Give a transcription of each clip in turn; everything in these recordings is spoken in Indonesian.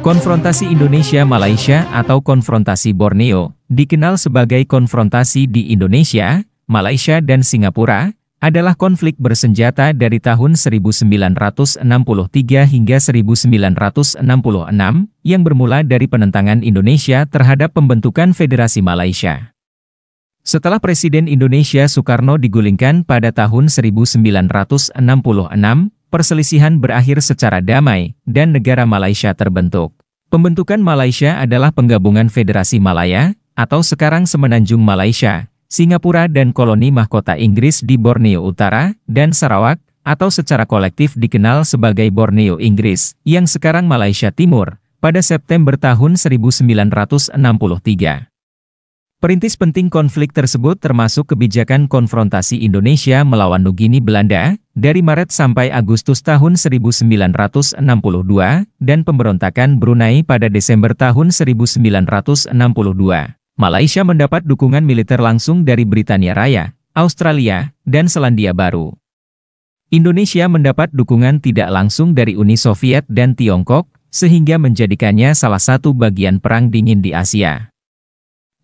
Konfrontasi Indonesia-Malaysia atau konfrontasi Borneo, dikenal sebagai konfrontasi di Indonesia, Malaysia dan Singapura, adalah konflik bersenjata dari tahun 1963 hingga 1966 yang bermula dari penentangan Indonesia terhadap pembentukan Federasi Malaysia. Setelah Presiden Indonesia Soekarno digulingkan pada tahun 1966, perselisihan berakhir secara damai, dan negara Malaysia terbentuk. Pembentukan Malaysia adalah penggabungan Federasi Malaya, atau sekarang Semenanjung Malaysia, Singapura dan koloni mahkota Inggris di Borneo Utara, dan Sarawak, atau secara kolektif dikenal sebagai Borneo Inggris, yang sekarang Malaysia Timur, pada September tahun 1963. Perintis penting konflik tersebut termasuk kebijakan konfrontasi Indonesia melawan Nugini Belanda, dari Maret sampai Agustus tahun 1962, dan pemberontakan Brunei pada Desember tahun 1962. Malaysia mendapat dukungan militer langsung dari Britania Raya, Australia, dan Selandia Baru. Indonesia mendapat dukungan tidak langsung dari Uni Soviet dan Tiongkok, sehingga menjadikannya salah satu bagian Perang Dingin di Asia.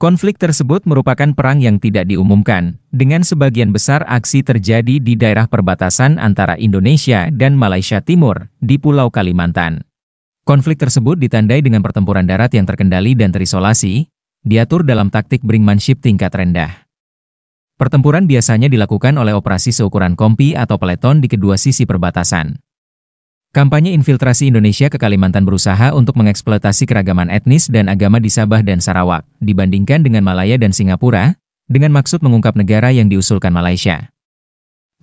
Konflik tersebut merupakan perang yang tidak diumumkan, dengan sebagian besar aksi terjadi di daerah perbatasan antara Indonesia dan Malaysia Timur, di Pulau Kalimantan. Konflik tersebut ditandai dengan pertempuran darat yang terkendali dan terisolasi, diatur dalam taktik brinkmanship tingkat rendah. Pertempuran biasanya dilakukan oleh operasi seukuran kompi atau peleton di kedua sisi perbatasan. Kampanye infiltrasi Indonesia ke Kalimantan berusaha untuk mengeksploitasi keragaman etnis dan agama di Sabah dan Sarawak, dibandingkan dengan Malaya dan Singapura, dengan maksud mengungkap negara yang diusulkan Malaysia.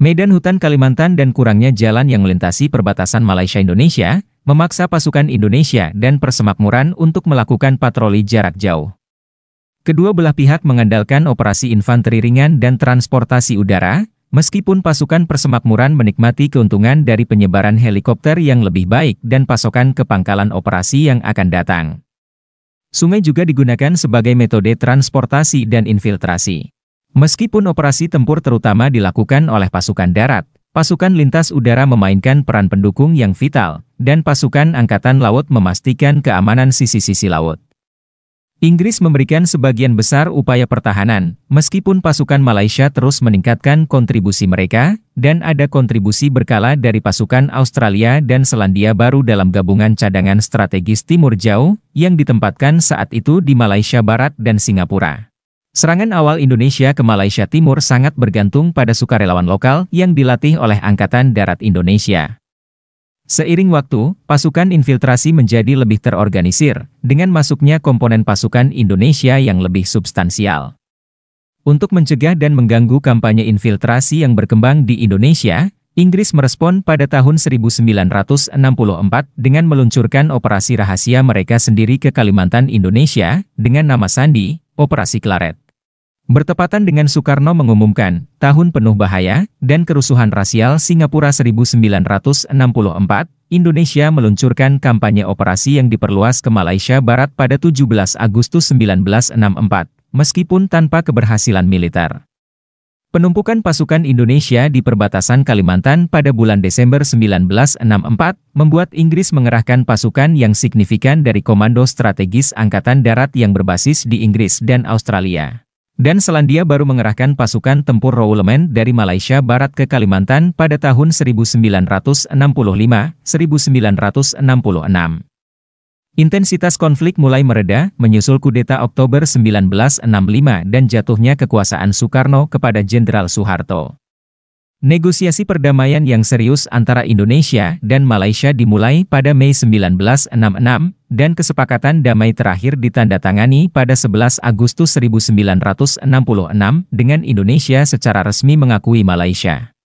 Medan hutan Kalimantan dan kurangnya jalan yang melintasi perbatasan Malaysia-Indonesia, memaksa pasukan Indonesia dan Persemakmuran untuk melakukan patroli jarak jauh. Kedua belah pihak mengandalkan operasi infanteri ringan dan transportasi udara, meskipun pasukan Persemakmuran menikmati keuntungan dari penyebaran helikopter yang lebih baik dan pasokan ke pangkalan operasi yang akan datang. Sungai juga digunakan sebagai metode transportasi dan infiltrasi. Meskipun operasi tempur terutama dilakukan oleh pasukan darat, pasukan lintas udara memainkan peran pendukung yang vital, dan pasukan angkatan laut memastikan keamanan sisi-sisi laut. Inggris memberikan sebagian besar upaya pertahanan, meskipun pasukan Malaysia terus meningkatkan kontribusi mereka, dan ada kontribusi berkala dari pasukan Australia dan Selandia Baru dalam gabungan cadangan strategis Timur Jauh, yang ditempatkan saat itu di Malaysia Barat dan Singapura. Serangan awal Indonesia ke Malaysia Timur sangat bergantung pada sukarelawan lokal yang dilatih oleh Angkatan Darat Indonesia. Seiring waktu, pasukan infiltrasi menjadi lebih terorganisir, dengan masuknya komponen pasukan Indonesia yang lebih substansial. Untuk mencegah dan mengganggu kampanye infiltrasi yang berkembang di Indonesia, Inggris merespon pada tahun 1964 dengan meluncurkan operasi rahasia mereka sendiri ke Kalimantan Indonesia, dengan nama sandi, Operasi Klaret. Bertepatan dengan Soekarno mengumumkan Tahun Penuh Bahaya dan Kerusuhan Rasial Singapura 1964, Indonesia meluncurkan kampanye operasi yang diperluas ke Malaysia Barat pada 17 Agustus 1964, meskipun tanpa keberhasilan militer. Penumpukan pasukan Indonesia di perbatasan Kalimantan pada bulan Desember 1964 membuat Inggris mengerahkan pasukan yang signifikan dari Komando Strategis Angkatan Darat yang berbasis di Inggris dan Australia. Dan Selandia Baru mengerahkan pasukan tempur Roulement dari Malaysia Barat ke Kalimantan pada tahun 1965-1966. Intensitas konflik mulai mereda, menyusul kudeta Oktober 1965 dan jatuhnya kekuasaan Soekarno kepada Jenderal Soeharto. Negosiasi perdamaian yang serius antara Indonesia dan Malaysia dimulai pada Mei 1966, dan kesepakatan damai terakhir ditandatangani pada 11 Agustus 1966 dengan Indonesia secara resmi mengakui Malaysia.